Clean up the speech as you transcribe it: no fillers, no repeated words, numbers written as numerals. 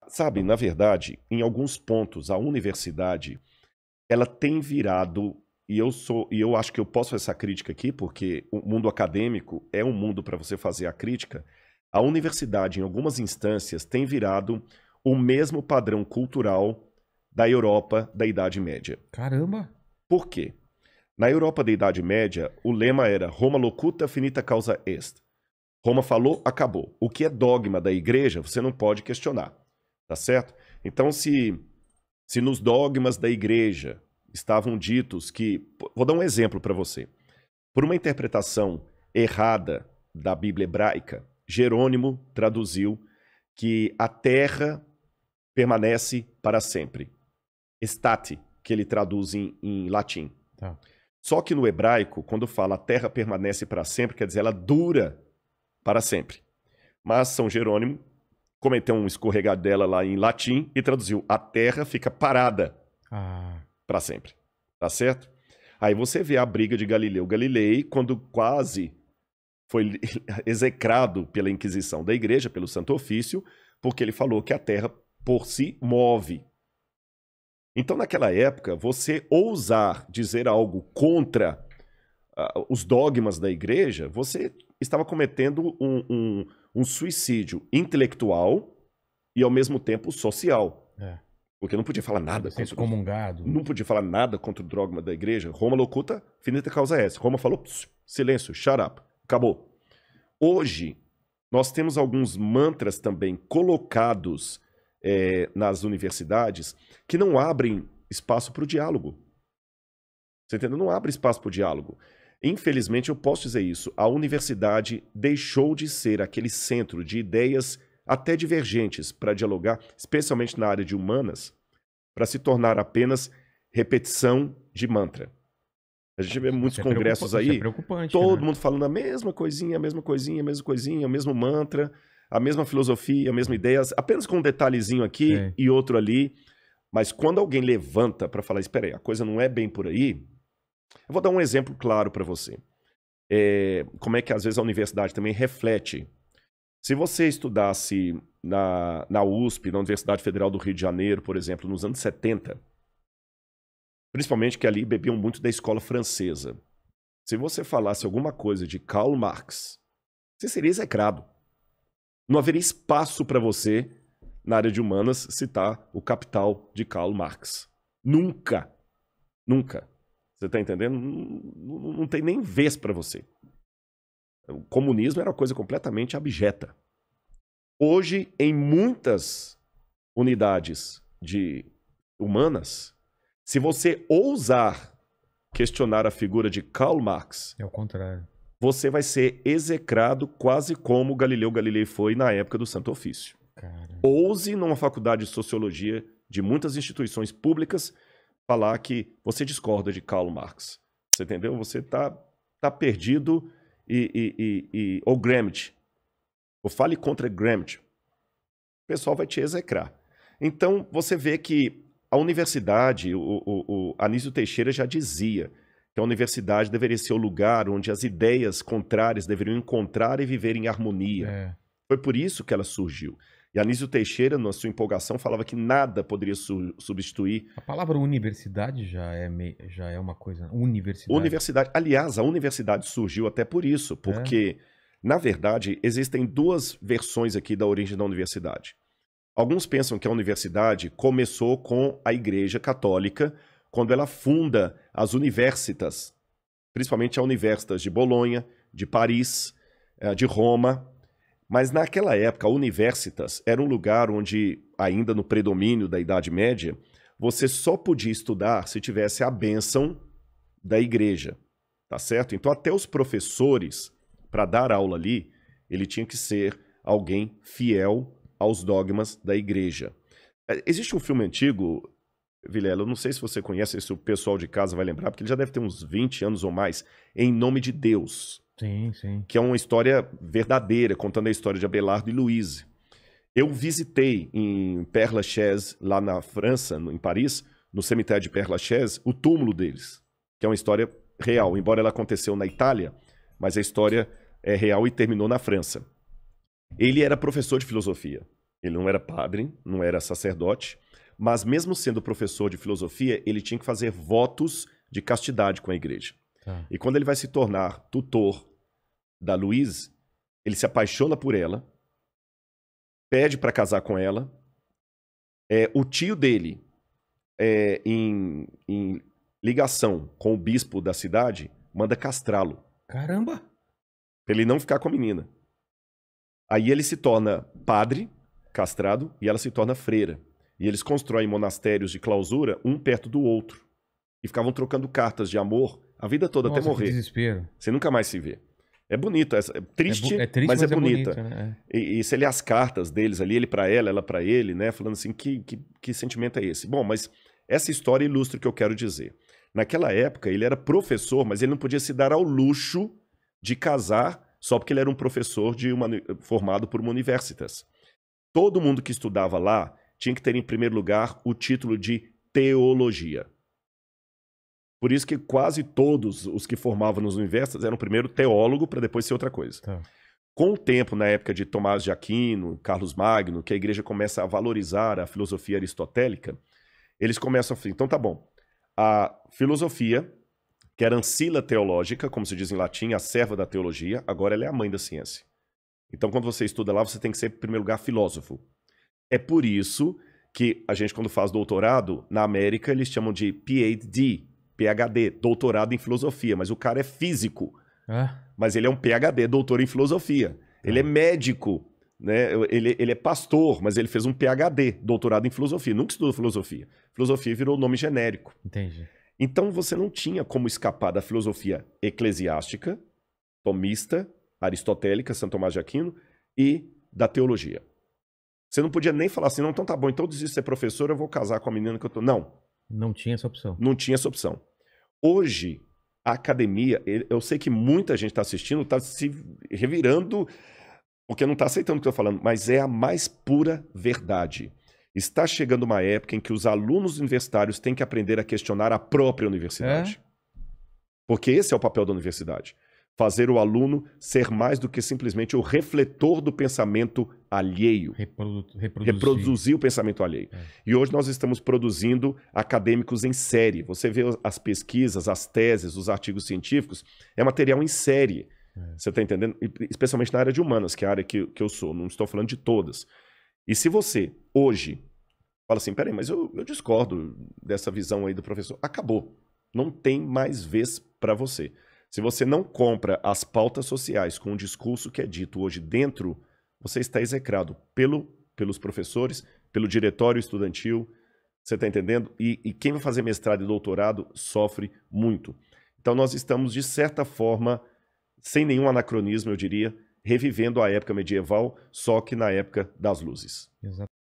Sabe, na verdade, em alguns pontos, a universidade, ela tem virado, e eu acho que eu posso fazer essa crítica aqui, porque o mundo acadêmico é um mundo para você fazer a crítica. A universidade, em algumas instâncias, tem virado o mesmo padrão cultural da Europa da Idade Média. Caramba! Por quê? Na Europa da Idade Média, o lema era Roma locuta, finita causa est. Roma falou, acabou. O que é dogma da igreja, você não pode questionar. Tá certo? Então, se nos dogmas da igreja estavam ditos que... Vou dar um exemplo para você. Por uma interpretação errada da Bíblia hebraica, Jerônimo traduziu que a terra permanece para sempre. Estate, que ele traduz em latim. Tá. Só que no hebraico, quando fala a terra permanece para sempre, quer dizer, ela dura para sempre. Mas São Jerônimo cometeu um escorregadela lá em latim e traduziu: a terra fica parada para sempre. Tá certo? Aí você vê a briga de Galileu Galilei, quando quase foi execrado pela Inquisição da Igreja, pelo Santo Ofício, porque ele falou que a terra por si move. Então, naquela época, você ousar dizer algo contra os dogmas da igreja, você estava cometendo um suicídio intelectual e, ao mesmo tempo, social. Porque não podia falar nada contra excomungado. Não podia falar nada contra o dogma da igreja. Roma locuta, finita causa est. Roma falou, silêncio, shut up, acabou. Hoje, nós temos alguns mantras também colocados nas universidades que não abrem espaço para o diálogo. Você entendeu? Não abre espaço para o diálogo. Infelizmente, eu posso dizer isso. A universidade deixou de ser aquele centro de ideias até divergentes para dialogar, especialmente na área de humanas, para se tornar apenas repetição de mantra. A gente vê muitos congressos aí, todo mundo falando a mesma coisinha, a mesma coisinha, a mesma coisinha, o mesmo mantra, a mesma filosofia, a mesma ideia, apenas com um detalhezinho aqui e outro ali. Mas quando alguém levanta para falar, espera aí, a coisa não é bem por aí, eu vou dar um exemplo claro para você. Como é que às vezes a universidade também reflete. Se você estudasse na USP, na Universidade Federal do Rio de Janeiro, por exemplo, nos anos 70, principalmente que ali bebiam muito da escola francesa, se você falasse alguma coisa de Karl Marx, você seria execrado. Não haveria espaço para você, na área de humanas, citar o Capital de Karl Marx. Nunca. Nunca. Você está entendendo? Não tem nem vez para você. O comunismo era uma coisa completamente abjeta. Hoje, em muitas unidades de humanas, se você ousar questionar a figura de Karl Marx, é o contrário. Você vai ser execrado quase como Galileu Galilei foi na época do Santo Ofício. Caramba. Ouse, numa faculdade de sociologia de muitas instituições públicas, falar que você discorda de Karl Marx. Você entendeu? Você tá perdido ou Gramsci. Ou fale contra Gramsci. O pessoal vai te execrar. Então, você vê que a universidade, o Anísio Teixeira já dizia que a universidade deveria ser o lugar onde as ideias contrárias deveriam encontrar e viver em harmonia. Foi por isso que ela surgiu. E Anísio Teixeira, na sua empolgação, falava que nada poderia substituir... A palavra universidade já é uma coisa... Universidade. Aliás, a universidade surgiu até por isso, porque, na verdade, existem duas versões aqui da origem da universidade. Alguns pensam que a universidade começou com a Igreja Católica, quando ela funda as universitas, principalmente a Universitas de Bolonha, de Paris, de Roma. Mas naquela época, a Universitas era um lugar onde, ainda no predomínio da Idade Média, você só podia estudar se tivesse a bênção da igreja, tá certo? Então até os professores, para dar aula ali, ele tinha que ser alguém fiel aos dogmas da igreja. Existe um filme antigo, Vilela, eu não sei se você conhece, se o pessoal de casa vai lembrar, porque ele já deve ter uns 20 anos ou mais, Em Nome de Deus. Sim, sim. Que é uma história verdadeira, contando a história de Abelardo e Louise. Eu visitei em Père Lachaise, lá na França, em Paris, no cemitério de Père Lachaise, o túmulo deles, que é uma história real, embora ela aconteceu na Itália, mas a história é real e terminou na França. Ele era professor de filosofia. Ele não era padre, não era sacerdote, mas mesmo sendo professor de filosofia, ele tinha que fazer votos de castidade com a igreja. Tá. E quando ele vai se tornar tutor da Louise, ele se apaixona por ela, pede para casar com ela. O tio dele, em ligação com o bispo da cidade, manda castrá-lo, Caramba! para ele não ficar com a menina. Aí ele se torna padre, castrado, e ela se torna freira. E eles constroem monastérios de clausura, um perto do outro. E ficavam trocando cartas de amor a vida toda, Nossa, até morrer. que desespero. Você nunca mais se vê. É bonito, é triste, Triste, mas é bonita. bonito, né? E você lê as cartas deles ali, ele pra ela pra ele, né? Falando assim, que sentimento é esse? Bom, mas essa história ilustra o que eu quero dizer. Naquela época, ele era professor, mas ele não podia se dar ao luxo de casar só porque ele era um professor formado por uma universitas. Todo mundo que estudava lá tinha que ter, em primeiro lugar, o título de teologia. Por isso que quase todos os que formavam nas universidades eram primeiro teólogo para depois ser outra coisa. Tá. Com o tempo, na época de Tomás de Aquino, Carlos Magno, que a igreja começa a valorizar a filosofia aristotélica, eles começam a falar, então tá bom, a filosofia, que era ancila teológica, como se diz em latim, a serva da teologia, agora ela é a mãe da ciência. Então quando você estuda lá, você tem que ser, em primeiro lugar, filósofo. É por isso que a gente, quando faz doutorado, na América eles chamam de PhD, doutorado em filosofia, mas o cara é físico. Mas ele é um PhD, doutor em filosofia. Ele é médico, né? Ele é pastor, mas ele fez um PhD, doutorado em filosofia. Nunca estudou filosofia. Filosofia virou nome genérico. Entendi. Então você não tinha como escapar da filosofia eclesiástica, tomista, aristotélica, Santo Tomás de Aquino, e da teologia. Você não podia nem falar assim, não, então tá bom, então eu desisto de ser professor, eu vou casar com a menina que eu tô... Não. Não tinha essa opção. Não tinha essa opção. Hoje, a academia, eu sei que muita gente está assistindo, está se revirando, porque não está aceitando o que eu estou falando, mas é a mais pura verdade. Está chegando uma época em que os alunos universitários têm que aprender a questionar a própria universidade. Porque esse é o papel da universidade. Fazer o aluno ser mais do que simplesmente o refletor do pensamento alheio. Reproduzir o pensamento alheio. E hoje nós estamos produzindo acadêmicos em série. Você vê as pesquisas, as teses, os artigos científicos, é material em série. Você está entendendo? Especialmente na área de humanas, que é a área que eu sou. Não estou falando de todas. E se você, hoje, fala assim, peraí, mas eu discordo dessa visão aí do professor. Acabou. Não tem mais vez para você. Se você não compra as pautas sociais com o discurso que é dito hoje dentro, você está execrado pelos professores, pelo diretório estudantil, você está entendendo? E quem vai fazer mestrado e doutorado sofre muito. Então nós estamos, de certa forma, sem nenhum anacronismo, eu diria, revivendo a época medieval, só que na época das luzes. Exatamente.